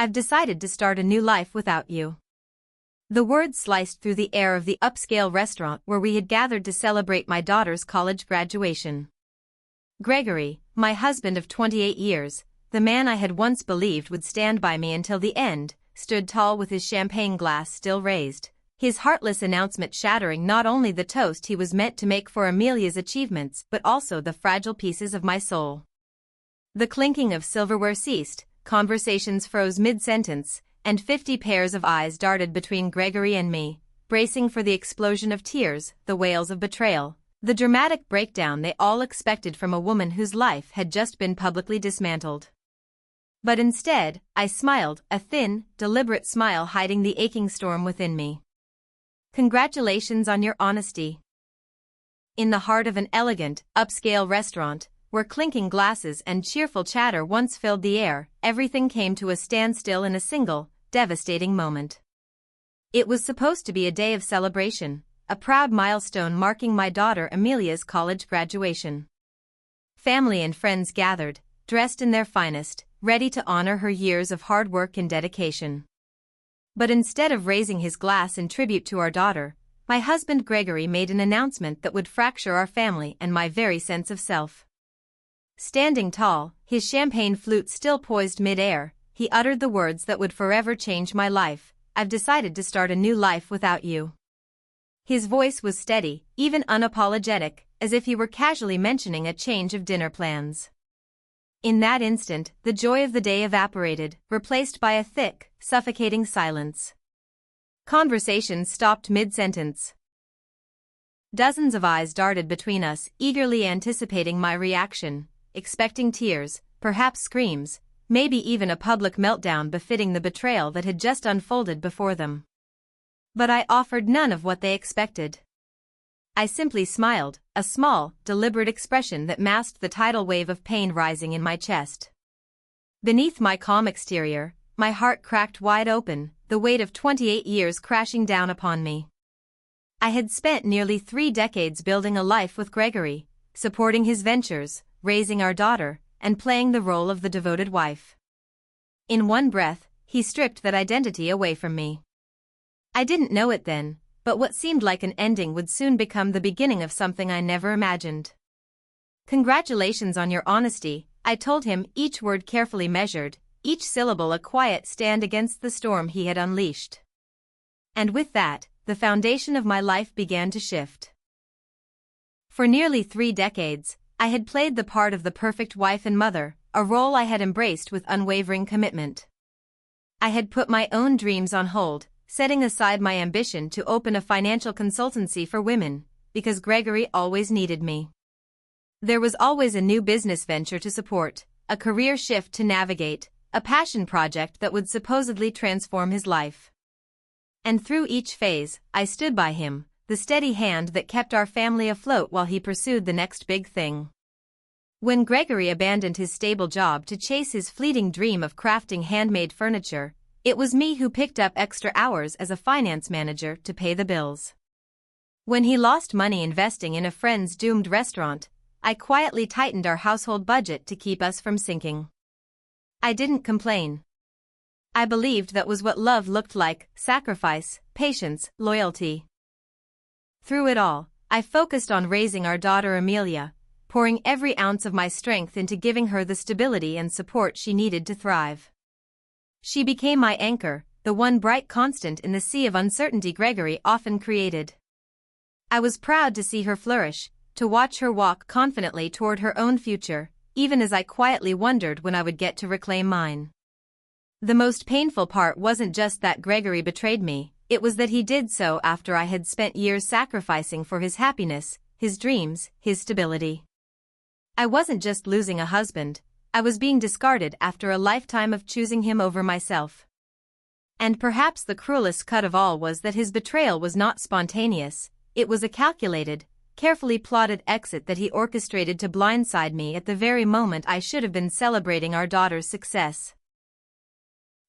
I've decided to start a new life without you." The words sliced through the air of the upscale restaurant where we had gathered to celebrate my daughter's college graduation. Gregory, my husband of 28 years, the man I had once believed would stand by me until the end, stood tall with his champagne glass still raised, his heartless announcement shattering not only the toast he was meant to make for Amelia's achievements but also the fragile pieces of my soul. The clinking of silverware ceased, conversations froze mid-sentence, and 50 pairs of eyes darted between Gregory and me, bracing for the explosion of tears, the wails of betrayal, the dramatic breakdown they all expected from a woman whose life had just been publicly dismantled. But instead, I smiled, a thin, deliberate smile hiding the aching storm within me. "Congratulations on your honesty." In the heart of an elegant, upscale restaurant, where clinking glasses and cheerful chatter once filled the air, everything came to a standstill in a single, devastating moment. It was supposed to be a day of celebration, a proud milestone marking my daughter Amelia's college graduation. Family and friends gathered, dressed in their finest, ready to honor her years of hard work and dedication. But instead of raising his glass in tribute to our daughter, my husband Gregory made an announcement that would fracture our family and my very sense of self. Standing tall, his champagne flute still poised mid-air, he uttered the words that would forever change my life. "I've decided to start a new life without you." His voice was steady, even unapologetic, as if he were casually mentioning a change of dinner plans. In that instant, the joy of the day evaporated, replaced by a thick, suffocating silence. Conversation stopped mid-sentence. Dozens of eyes darted between us, eagerly anticipating my reaction, expecting tears, perhaps screams, maybe even a public meltdown befitting the betrayal that had just unfolded before them. But I offered none of what they expected. I simply smiled, a small, deliberate expression that masked the tidal wave of pain rising in my chest. Beneath my calm exterior, my heart cracked wide open, the weight of 28 years crashing down upon me. I had spent nearly 3 decades building a life with Gregory, supporting his ventures, raising our daughter, and playing the role of the devoted wife. In one breath, he stripped that identity away from me. I didn't know it then, but what seemed like an ending would soon become the beginning of something I never imagined. "Congratulations on your honesty," I told him, each word carefully measured, each syllable a quiet stand against the storm he had unleashed. And with that, the foundation of my life began to shift. For nearly 3 decades, I had played the part of the perfect wife and mother, a role I had embraced with unwavering commitment. I had put my own dreams on hold, setting aside my ambition to open a financial consultancy for women, because Gregory always needed me. There was always a new business venture to support, a career shift to navigate, a passion project that would supposedly transform his life. And through each phase, I stood by him, the steady hand that kept our family afloat while he pursued the next big thing. When Gregory abandoned his stable job to chase his fleeting dream of crafting handmade furniture, it was me who picked up extra hours as a finance manager to pay the bills. When he lost money investing in a friend's doomed restaurant, I quietly tightened our household budget to keep us from sinking. I didn't complain. I believed that was what love looked like: sacrifice, patience, loyalty. Through it all, I focused on raising our daughter Amelia, pouring every ounce of my strength into giving her the stability and support she needed to thrive. She became my anchor, the one bright constant in the sea of uncertainty Gregory often created. I was proud to see her flourish, to watch her walk confidently toward her own future, even as I quietly wondered when I would get to reclaim mine. The most painful part wasn't just that Gregory betrayed me, it was that he did so after I had spent years sacrificing for his happiness, his dreams, his stability. I wasn't just losing a husband, I was being discarded after a lifetime of choosing him over myself. And perhaps the cruelest cut of all was that his betrayal was not spontaneous, it was a calculated, carefully plotted exit that he orchestrated to blindside me at the very moment I should have been celebrating our daughter's success.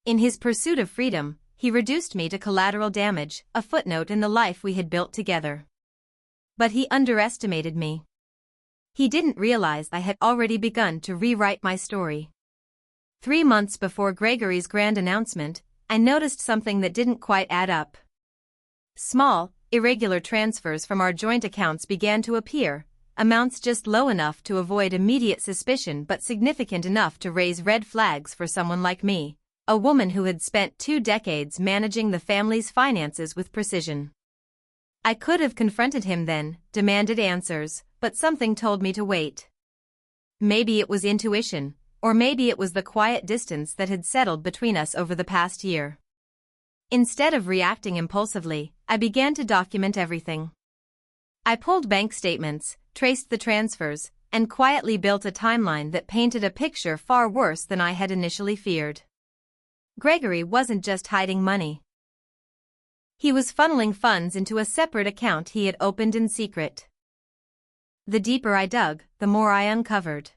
In his pursuit of freedom, he reduced me to collateral damage, a footnote in the life we had built together. But he underestimated me. He didn't realize I had already begun to rewrite my story. 3 months before Gregory's grand announcement, I noticed something that didn't quite add up. Small, irregular transfers from our joint accounts began to appear, amounts just low enough to avoid immediate suspicion but significant enough to raise red flags for someone like me, a woman who had spent 2 decades managing the family's finances with precision. I could have confronted him then, demanded answers, but something told me to wait. Maybe it was intuition, or maybe it was the quiet distance that had settled between us over the past year. Instead of reacting impulsively, I began to document everything. I pulled bank statements, traced the transfers, and quietly built a timeline that painted a picture far worse than I had initially feared. Gregory wasn't just hiding money. He was funneling funds into a separate account he had opened in secret. The deeper I dug, the more I uncovered.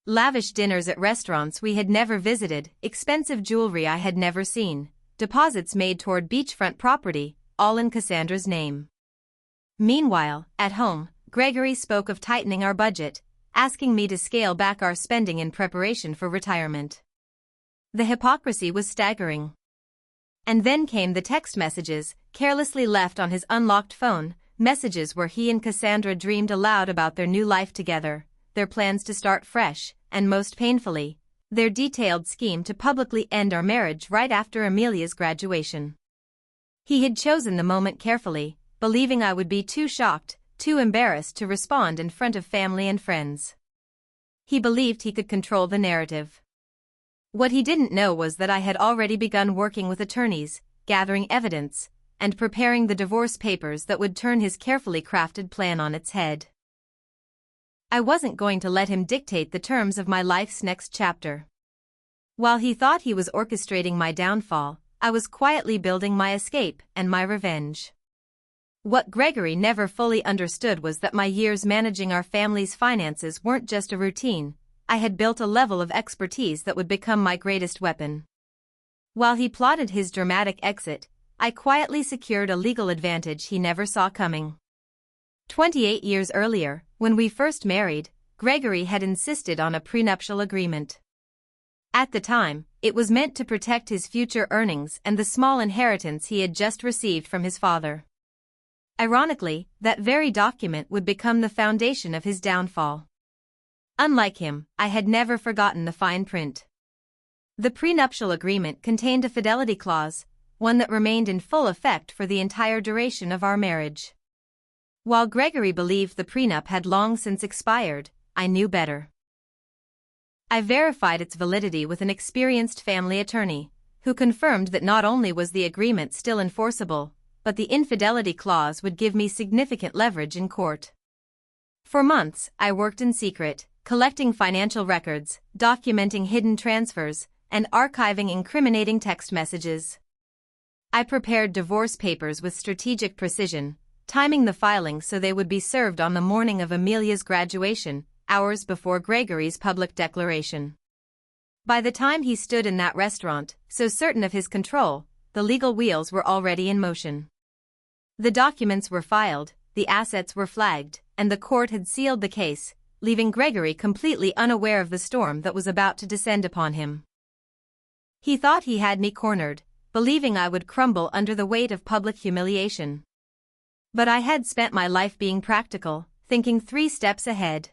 Lavish dinners at restaurants we had never visited, expensive jewelry I had never seen, deposits made toward beachfront property, all in Cassandra's name. Meanwhile, at home, Gregory spoke of tightening our budget, asking me to scale back our spending in preparation for retirement. The hypocrisy was staggering. And then came the text messages, carelessly left on his unlocked phone, messages where he and Cassandra dreamed aloud about their new life together, their plans to start fresh, and most painfully, their detailed scheme to publicly end our marriage right after Amelia's graduation. He had chosen the moment carefully, believing I would be too shocked, too embarrassed to respond in front of family and friends. He believed he could control the narrative. What he didn't know was that I had already begun working with attorneys, gathering evidence, and preparing the divorce papers that would turn his carefully crafted plan on its head. I wasn't going to let him dictate the terms of my life's next chapter. While he thought he was orchestrating my downfall, I was quietly building my escape and my revenge. What Gregory never fully understood was that my years managing our family's finances weren't just a routine. I had built a level of expertise that would become my greatest weapon. While he plotted his dramatic exit, I quietly secured a legal advantage he never saw coming. 28 years earlier, when we first married, Gregory had insisted on a prenuptial agreement. At the time, it was meant to protect his future earnings and the small inheritance he had just received from his father. Ironically, that very document would become the foundation of his downfall. Unlike him, I had never forgotten the fine print. The prenuptial agreement contained a fidelity clause, one that remained in full effect for the entire duration of our marriage. While Gregory believed the prenup had long since expired, I knew better. I verified its validity with an experienced family attorney, who confirmed that not only was the agreement still enforceable, but the infidelity clause would give me significant leverage in court. For months, I worked in secret, collecting financial records, documenting hidden transfers, and archiving incriminating text messages. I prepared divorce papers with strategic precision, timing the filing so they would be served on the morning of Amelia's graduation, hours before Gregory's public declaration. By the time he stood in that restaurant, so certain of his control, the legal wheels were already in motion. The documents were filed, the assets were flagged, and the court had sealed the case, leaving Gregory completely unaware of the storm that was about to descend upon him. He thought he had me cornered, believing I would crumble under the weight of public humiliation. But I had spent my life being practical, thinking 3 steps ahead.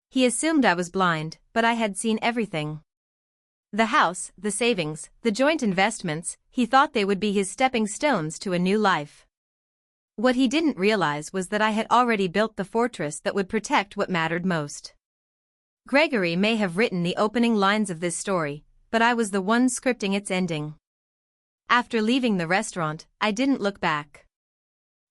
He assumed I was blind, but I had seen everything. The house, the savings, the joint investments, he thought they would be his stepping stones to a new life. What he didn't realize was that I had already built the fortress that would protect what mattered most. Gregory may have written the opening lines of this story, but I was the one scripting its ending. After leaving the restaurant, I didn't look back.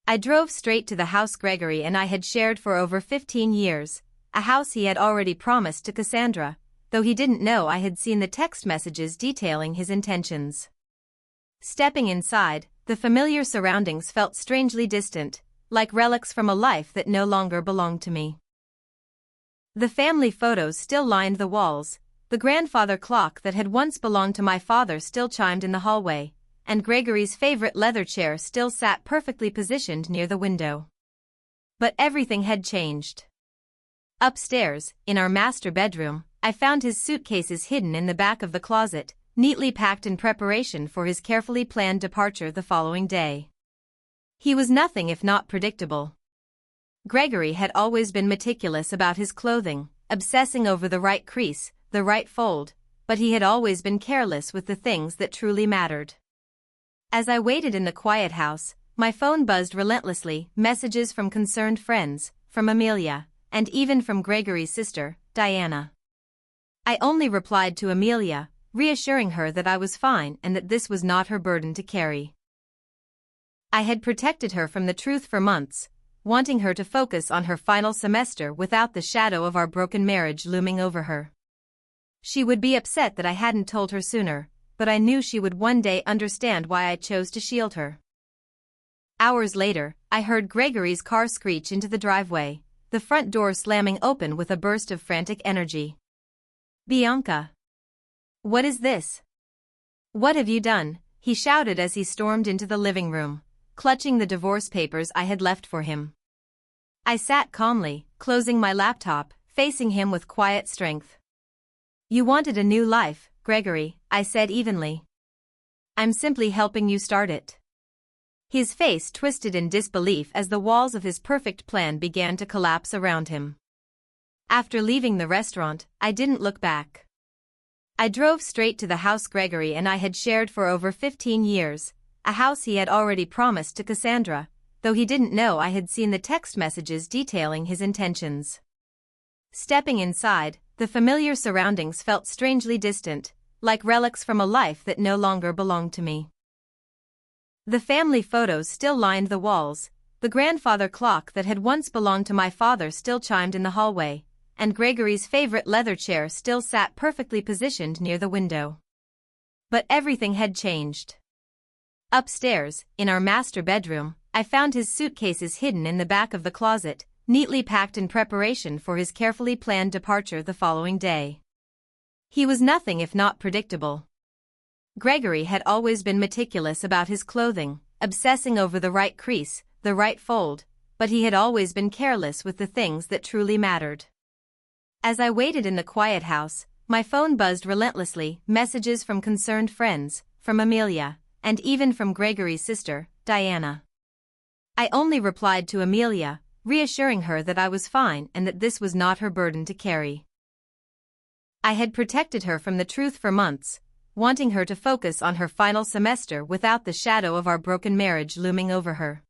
I drove straight to the house Gregory and I had shared for over 15 years, a house he had already promised to Cassandra, though he didn't know I had seen the text messages detailing his intentions. Stepping inside, the familiar surroundings felt strangely distant, like relics from a life that no longer belonged to me. The family photos still lined the walls, the grandfather clock that had once belonged to my father still chimed in the hallway, and Gregory's favorite leather chair still sat perfectly positioned near the window. But everything had changed. Upstairs, in our master bedroom, I found his suitcases hidden in the back of the closet, neatly packed in preparation for his carefully planned departure the following day. He was nothing if not predictable. Gregory had always been meticulous about his clothing, obsessing over the right crease, the right fold, but he had always been careless with the things that truly mattered. As I waited in the quiet house, my phone buzzed relentlessly, messages from concerned friends, from Amelia, and even from Gregory's sister, Diana. I only replied to Amelia, reassuring her that I was fine and that this was not her burden to carry. I had protected her from the truth for months, wanting her to focus on her final semester without the shadow of our broken marriage looming over her. She would be upset that I hadn't told her sooner, but I knew she would one day understand why I chose to shield her. Hours later, I heard Gregory's car screech into the driveway, the front door slamming open with a burst of frantic energy. "Bianca! What is this? What have you done?" he shouted as he stormed into the living room, clutching the divorce papers I had left for him. I sat calmly, closing my laptop, facing him with quiet strength. "You wanted a new life, Gregory," I said evenly. "I'm simply helping you start it." His face twisted in disbelief as the walls of his perfect plan began to collapse around him. After leaving the restaurant, I didn't look back. I drove straight to the house Gregory and I had shared for over 15 years, a house he had already promised to Cassandra, though he didn't know I had seen the text messages detailing his intentions. Stepping inside, the familiar surroundings felt strangely distant, like relics from a life that no longer belonged to me. The family photos still lined the walls, the grandfather clock that had once belonged to my father still chimed in the hallway, and Gregory's favorite leather chair still sat perfectly positioned near the window. But everything had changed. Upstairs, in our master bedroom, I found his suitcases hidden in the back of the closet, neatly packed in preparation for his carefully planned departure the following day. He was nothing if not predictable. Gregory had always been meticulous about his clothing, obsessing over the right crease, the right fold, but he had always been careless with the things that truly mattered. As I waited in the quiet house, my phone buzzed relentlessly, messages from concerned friends, from Amelia, and even from Gregory's sister, Diana. I only replied to Amelia, reassuring her that I was fine and that this was not her burden to carry. I had protected her from the truth for months, wanting her to focus on her final semester without the shadow of our broken marriage looming over her.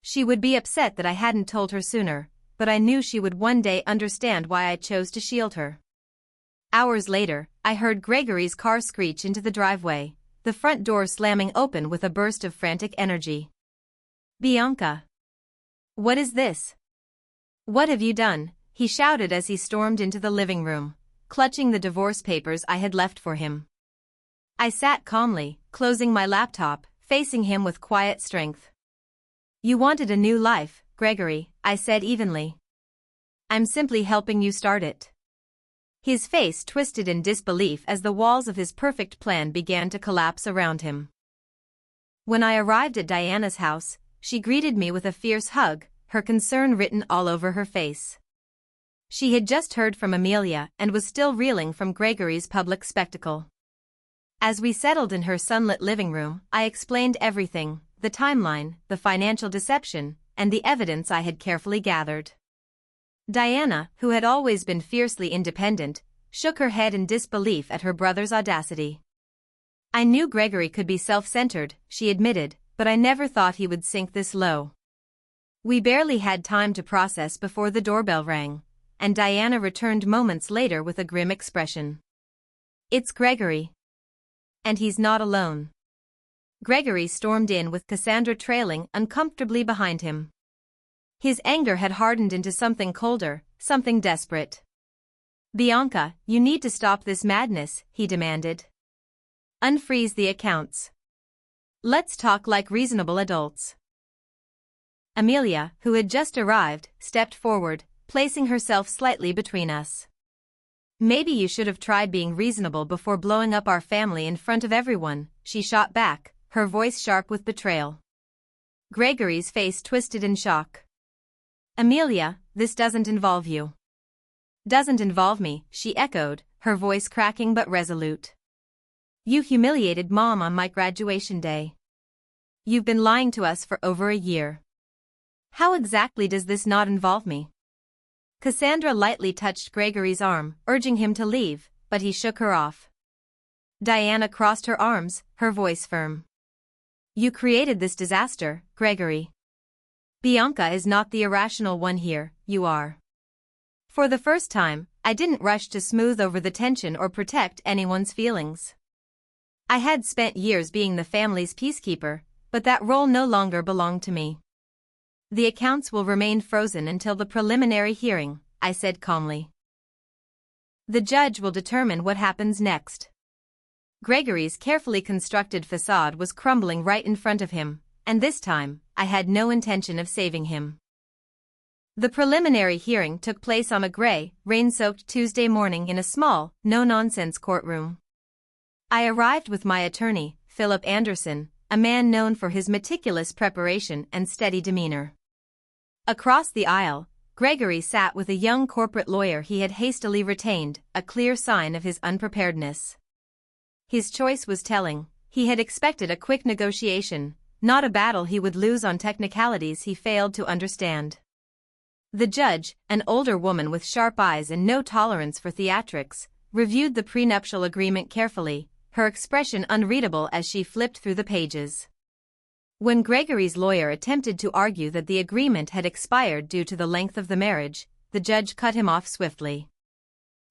She would be upset that I hadn't told her sooner, but I knew she would one day understand why I chose to shield her. Hours later, I heard Gregory's car screech into the driveway, the front door slamming open with a burst of frantic energy. "Bianca! What is this? What have you done?" he shouted as he stormed into the living room, clutching the divorce papers I had left for him. I sat calmly, closing my laptop, facing him with quiet strength. "You wanted a new life, Gregory," I said evenly. "I'm simply helping you start it." His face twisted in disbelief as the walls of his perfect plan began to collapse around him. When I arrived at Diana's house, she greeted me with a fierce hug, her concern written all over her face. She had just heard from Amelia and was still reeling from Gregory's public spectacle. As we settled in her sunlit living room, I explained everything, the timeline, the financial deception, and the evidence I had carefully gathered. Diana, who had always been fiercely independent, shook her head in disbelief at her brother's audacity. "I knew Gregory could be self-centered," she admitted, "but I never thought he would sink this low." We barely had time to process before the doorbell rang, and Diana returned moments later with a grim expression. "It's Gregory. And he's not alone." Gregory stormed in with Cassandra trailing uncomfortably behind him. His anger had hardened into something colder, something desperate. "Bianca, you need to stop this madness," he demanded. "Unfreeze the accounts. Let's talk like reasonable adults." Amelia, who had just arrived, stepped forward, placing herself slightly between us. "Maybe you should have tried being reasonable before blowing up our family in front of everyone," she shot back, her voice sharp with betrayal. Gregory's face twisted in shock. "Amelia, this doesn't involve you." Doesn't involve me, she echoed, her voice cracking but resolute. You humiliated Mom on my graduation day. You've been lying to us for over a year. How exactly does this not involve me? Cassandra lightly touched Gregory's arm, urging him to leave, but he shook her off. Diana crossed her arms, her voice firm. You created this disaster, Gregory. Bianca is not the irrational one here, you are. For the first time, I didn't rush to smooth over the tension or protect anyone's feelings. I had spent years being the family's peacekeeper, but that role no longer belonged to me. The accounts will remain frozen until the preliminary hearing, I said calmly. The judge will determine what happens next. Gregory's carefully constructed facade was crumbling right in front of him, and this time, I had no intention of saving him. The preliminary hearing took place on a gray, rain-soaked Tuesday morning in a small, no-nonsense courtroom. I arrived with my attorney, Philip Anderson, a man known for his meticulous preparation and steady demeanor. Across the aisle, Gregory sat with a young corporate lawyer he had hastily retained, a clear sign of his unpreparedness. His choice was telling. He had expected a quick negotiation, not a battle he would lose on technicalities he failed to understand. The judge, an older woman with sharp eyes and no tolerance for theatrics, reviewed the prenuptial agreement carefully, her expression unreadable as she flipped through the pages. When Gregory's lawyer attempted to argue that the agreement had expired due to the length of the marriage, the judge cut him off swiftly.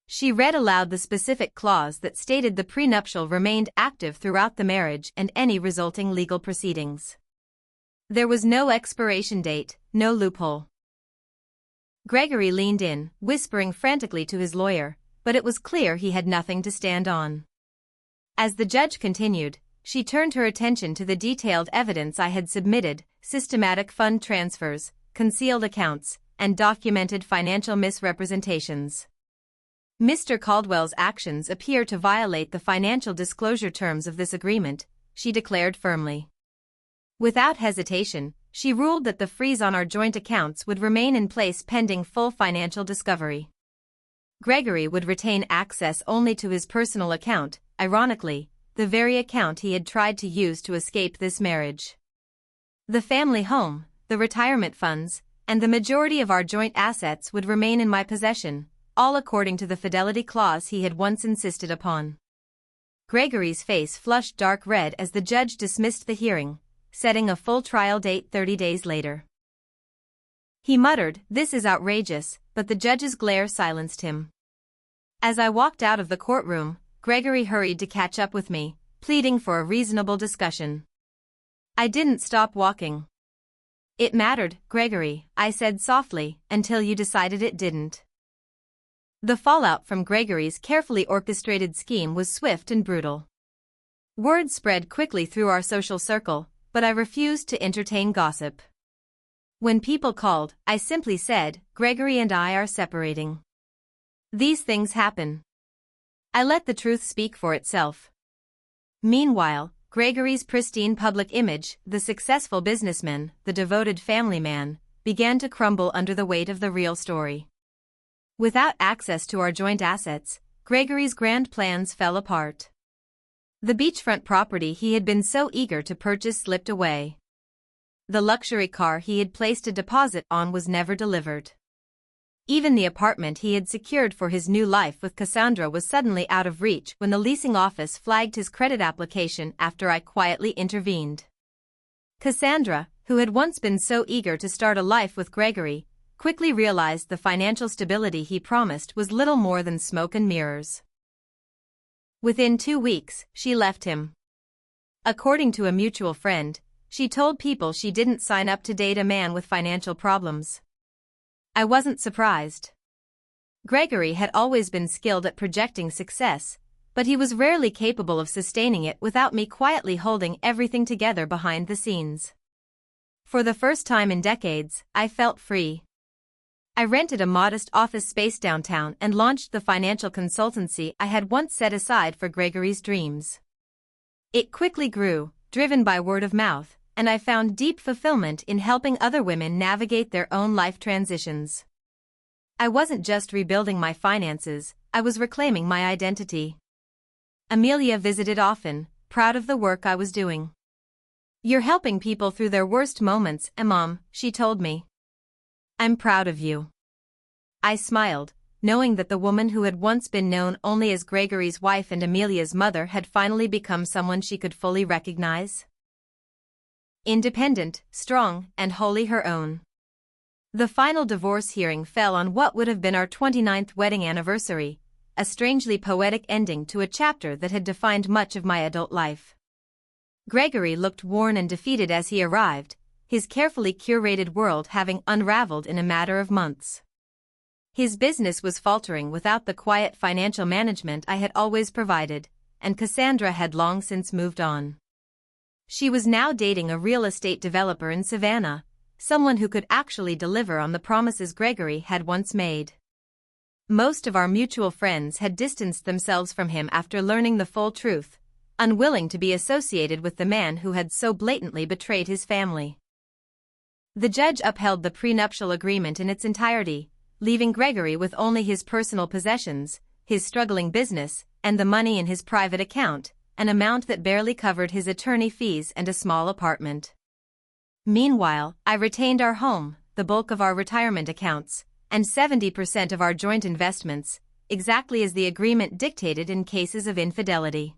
She read aloud the specific clause that stated the prenuptial remained active throughout the marriage and any resulting legal proceedings. There was no expiration date, no loophole. Gregory leaned in, whispering frantically to his lawyer, but it was clear he had nothing to stand on. As the judge continued, she turned her attention to the detailed evidence I had submitted: systematic fund transfers, concealed accounts, and documented financial misrepresentations. Mr. Caldwell's actions appear to violate the financial disclosure terms of this agreement, she declared firmly. Without hesitation, she ruled that the freeze on our joint accounts would remain in place pending full financial discovery. Gregory would retain access only to his personal account, ironically, the very account he had tried to use to escape this marriage. The family home, the retirement funds, and the majority of our joint assets would remain in my possession, all according to the fidelity clause he had once insisted upon. Gregory's face flushed dark red as the judge dismissed the hearing, setting a full trial date 30 days later. He muttered, "This is outrageous," but the judge's glare silenced him. As I walked out of the courtroom, Gregory hurried to catch up with me, pleading for a reasonable discussion. I didn't stop walking. It mattered, Gregory, I said softly, until you decided it didn't. The fallout from Gregory's carefully orchestrated scheme was swift and brutal. Word spread quickly through our social circle, but I refused to entertain gossip. When people called, I simply said, "Gregory and I are separating." These things happen. I let the truth speak for itself. Meanwhile, Gregory's pristine public image, the successful businessman, the devoted family man, began to crumble under the weight of the real story. Without access to our joint assets, Gregory's grand plans fell apart. The beachfront property he had been so eager to purchase slipped away. The luxury car he had placed a deposit on was never delivered. Even the apartment he had secured for his new life with Cassandra was suddenly out of reach when the leasing office flagged his credit application after I quietly intervened. Cassandra, who had once been so eager to start a life with Gregory, quickly realized the financial stability he promised was little more than smoke and mirrors. Within 2 weeks, she left him. According to a mutual friend, she told people she didn't sign up to date a man with financial problems. I wasn't surprised. Gregory had always been skilled at projecting success, but he was rarely capable of sustaining it without me quietly holding everything together behind the scenes. For the first time in decades, I felt free. I rented a modest office space downtown and launched the financial consultancy I had once set aside for Gregory's dreams. It quickly grew, driven by word of mouth, and I found deep fulfillment in helping other women navigate their own life transitions. I wasn't just rebuilding my finances, I was reclaiming my identity. Amelia visited often, proud of the work I was doing. "You're helping people through their worst moments, Mom," she told me. "I'm proud of you." I smiled, knowing that the woman who had once been known only as Gregory's wife and Amelia's mother had finally become someone she could fully recognize. Independent, strong, and wholly her own. The final divorce hearing fell on what would have been our 29th wedding anniversary, a strangely poetic ending to a chapter that had defined much of my adult life. Gregory looked worn and defeated as he arrived, his carefully curated world having unraveled in a matter of months. His business was faltering without the quiet financial management I had always provided, and Cassandra had long since moved on. She was now dating a real estate developer in Savannah, someone who could actually deliver on the promises Gregory had once made. Most of our mutual friends had distanced themselves from him after learning the full truth, unwilling to be associated with the man who had so blatantly betrayed his family. The judge upheld the prenuptial agreement in its entirety, leaving Gregory with only his personal possessions, his struggling business, and the money in his private account, an amount that barely covered his attorney fees and a small apartment. Meanwhile, I retained our home, the bulk of our retirement accounts, and 70% of our joint investments, exactly as the agreement dictated in cases of infidelity.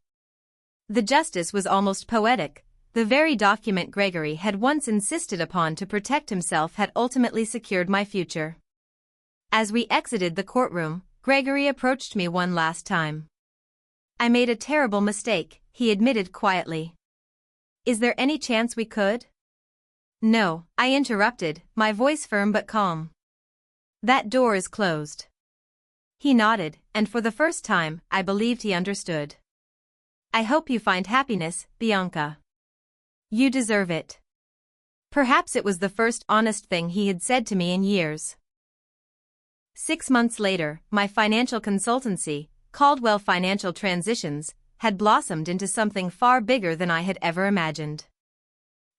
The justice was almost poetic. The very document Gregory had once insisted upon to protect himself had ultimately secured my future. As we exited the courtroom, Gregory approached me one last time. "I made a terrible mistake," he admitted quietly. "Is there any chance we could?" "No," I interrupted, my voice firm but calm. "That door is closed." He nodded, and for the first time, I believed he understood. "I hope you find happiness, Bianca. You deserve it." Perhaps it was the first honest thing he had said to me in years. 6 months later, my financial consultancy, Caldwell Financial Transitions, had blossomed into something far bigger than I had ever imagined.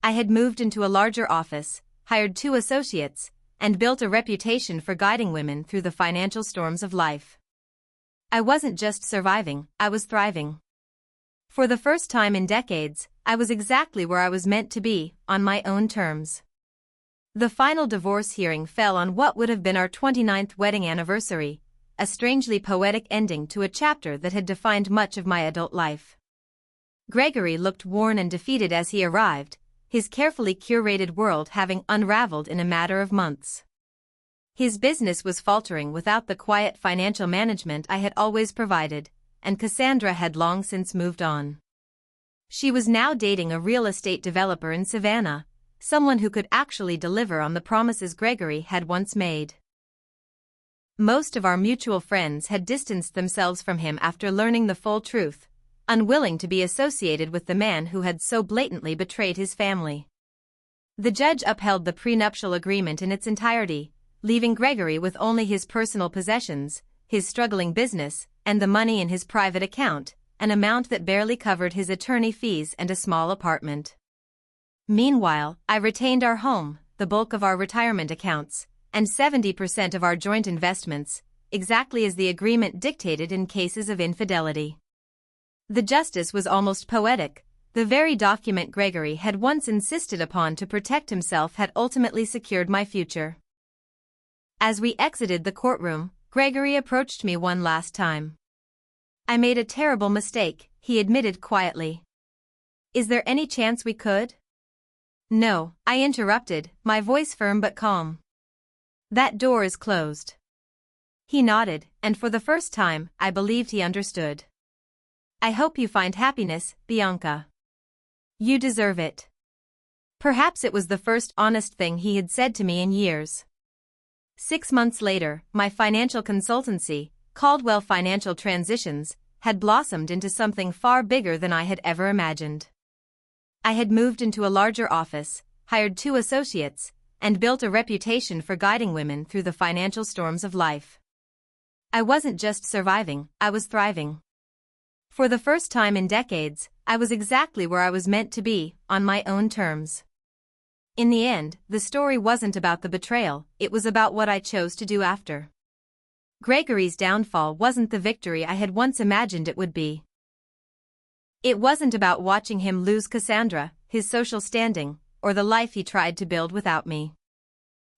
I had moved into a larger office, hired 2 associates, and built a reputation for guiding women through the financial storms of life. I wasn't just surviving, I was thriving. For the first time in decades, I was exactly where I was meant to be, on my own terms. The final divorce hearing fell on what would have been our 29th wedding anniversary, a strangely poetic ending to a chapter that had defined much of my adult life. Gregory looked worn and defeated as he arrived, his carefully curated world having unraveled in a matter of months. His business was faltering without the quiet financial management I had always provided, and Cassandra had long since moved on. She was now dating a real estate developer in Savannah, someone who could actually deliver on the promises Gregory had once made. Most of our mutual friends had distanced themselves from him after learning the full truth, unwilling to be associated with the man who had so blatantly betrayed his family. The judge upheld the prenuptial agreement in its entirety, leaving Gregory with only his personal possessions, his struggling business, and the money in his private account, an amount that barely covered his attorney fees and a small apartment. Meanwhile, I retained our home, the bulk of our retirement accounts, and 70% of our joint investments, exactly as the agreement dictated in cases of infidelity. The justice was almost poetic. The very document Gregory had once insisted upon to protect himself had ultimately secured my future. As we exited the courtroom, Gregory approached me one last time. "I made a terrible mistake," he admitted quietly. "Is there any chance we could?" "No," I interrupted, my voice firm but calm. "That door is closed." He nodded, and for the first time, I believed he understood. "I hope you find happiness, Bianca. You deserve it." Perhaps it was the first honest thing he had said to me in years. 6 months later, my financial consultancy, Caldwell Financial Transitions, had blossomed into something far bigger than I had ever imagined. I had moved into a larger office, hired 2 associates, and built a reputation for guiding women through the financial storms of life. I wasn't just surviving, I was thriving. For the first time in decades, I was exactly where I was meant to be, on my own terms. In the end, the story wasn't about the betrayal, it was about what I chose to do after. Gregory's downfall wasn't the victory I had once imagined it would be. It wasn't about watching him lose Cassandra, his social standing, or the life he tried to build without me.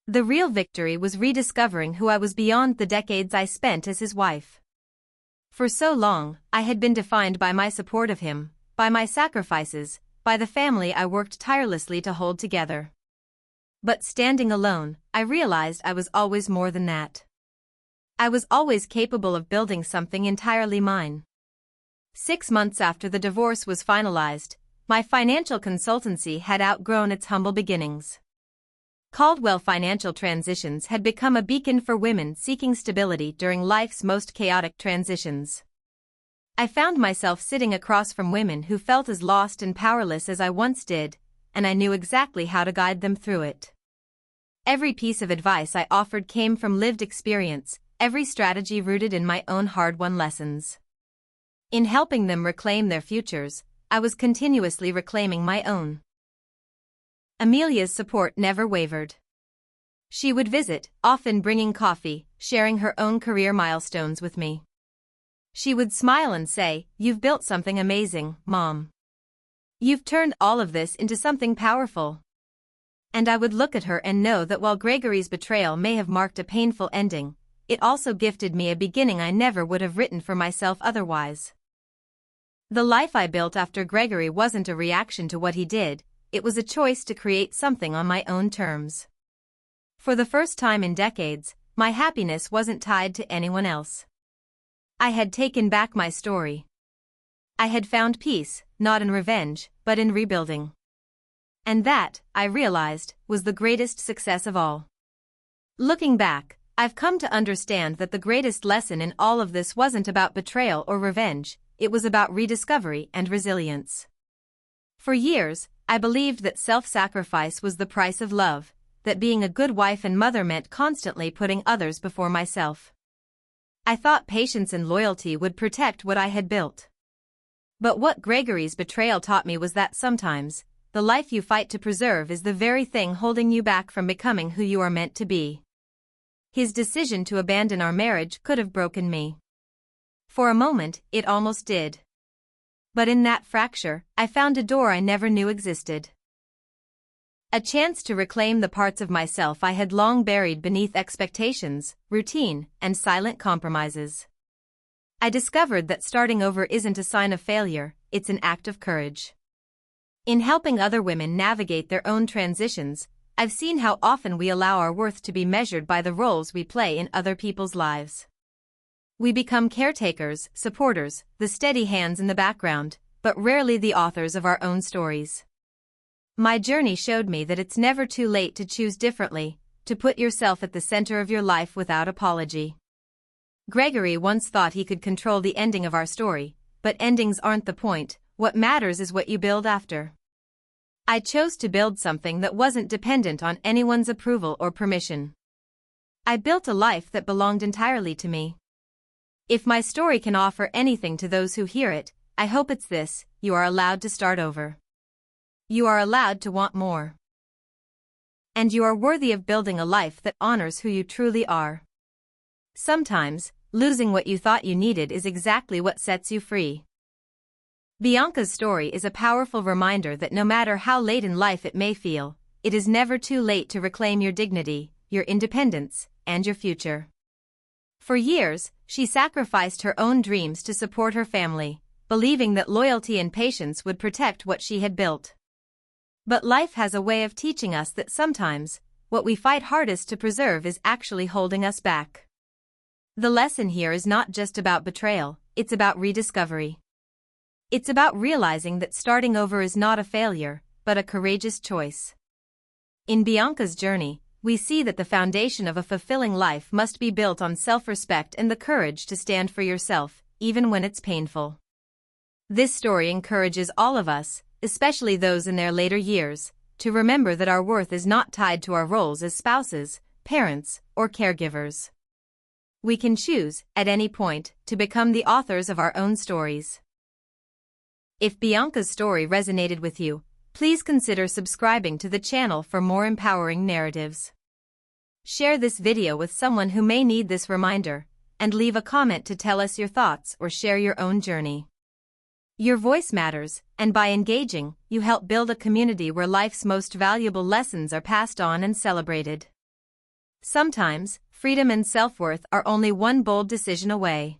The real victory was rediscovering who I was beyond the decades I spent as his wife. For so long, I had been defined by my support of him, by my sacrifices, by the family I worked tirelessly to hold together. But standing alone, I realized I was always more than that. I was always capable of building something entirely mine. 6 months after the divorce was finalized, my financial consultancy had outgrown its humble beginnings. Caldwell Financial Transitions had become a beacon for women seeking stability during life's most chaotic transitions. I found myself sitting across from women who felt as lost and powerless as I once did, and I knew exactly how to guide them through it. Every piece of advice I offered came from lived experience, every strategy rooted in my own hard-won lessons. In helping them reclaim their futures, I was continuously reclaiming my own. Amelia's support never wavered. She would visit, often bringing coffee, sharing her own career milestones with me. She would smile and say, "You've built something amazing, Mom. You've turned all of this into something powerful." And I would look at her and know that while Gregory's betrayal may have marked a painful ending, it also gifted me a beginning I never would have written for myself otherwise. The life I built after Gregory wasn't a reaction to what he did, it was a choice to create something on my own terms. For the first time in decades, my happiness wasn't tied to anyone else. I had taken back my story. I had found peace, not in revenge, but in rebuilding. And that, I realized, was the greatest success of all. Looking back, I've come to understand that the greatest lesson in all of this wasn't about betrayal or revenge, it was about rediscovery and resilience. For years, I believed that self-sacrifice was the price of love, that being a good wife and mother meant constantly putting others before myself. I thought patience and loyalty would protect what I had built. But what Gregory's betrayal taught me was that sometimes, the life you fight to preserve is the very thing holding you back from becoming who you are meant to be. His decision to abandon our marriage could have broken me. For a moment, it almost did. But in that fracture, I found a door I never knew existed. A chance to reclaim the parts of myself I had long buried beneath expectations, routine, and silent compromises. I discovered that starting over isn't a sign of failure, it's an act of courage. In helping other women navigate their own transitions, I've seen how often we allow our worth to be measured by the roles we play in other people's lives. We become caretakers, supporters, the steady hands in the background, but rarely the authors of our own stories. My journey showed me that it's never too late to choose differently, to put yourself at the center of your life without apology. Gregory once thought he could control the ending of our story, but endings aren't the point, what matters is what you build after. I chose to build something that wasn't dependent on anyone's approval or permission. I built a life that belonged entirely to me. If my story can offer anything to those who hear it, I hope it's this: you are allowed to start over. You are allowed to want more. And you are worthy of building a life that honors who you truly are. Sometimes, losing what you thought you needed is exactly what sets you free. Bianca's story is a powerful reminder that no matter how late in life it may feel, it is never too late to reclaim your dignity, your independence, and your future. For years, she sacrificed her own dreams to support her family, believing that loyalty and patience would protect what she had built. But life has a way of teaching us that sometimes, what we fight hardest to preserve is actually holding us back. The lesson here is not just about betrayal, it's about rediscovery. It's about realizing that starting over is not a failure, but a courageous choice. In Bianca's journey, we see that the foundation of a fulfilling life must be built on self-respect and the courage to stand for yourself, even when it's painful. This story encourages all of us, especially those in their later years, to remember that our worth is not tied to our roles as spouses, parents, or caregivers. We can choose, at any point, to become the authors of our own stories. If Bianca's story resonated with you, please consider subscribing to the channel for more empowering narratives. Share this video with someone who may need this reminder, and leave a comment to tell us your thoughts or share your own journey. Your voice matters, and by engaging, you help build a community where life's most valuable lessons are passed on and celebrated. Sometimes, freedom and self-worth are only one bold decision away.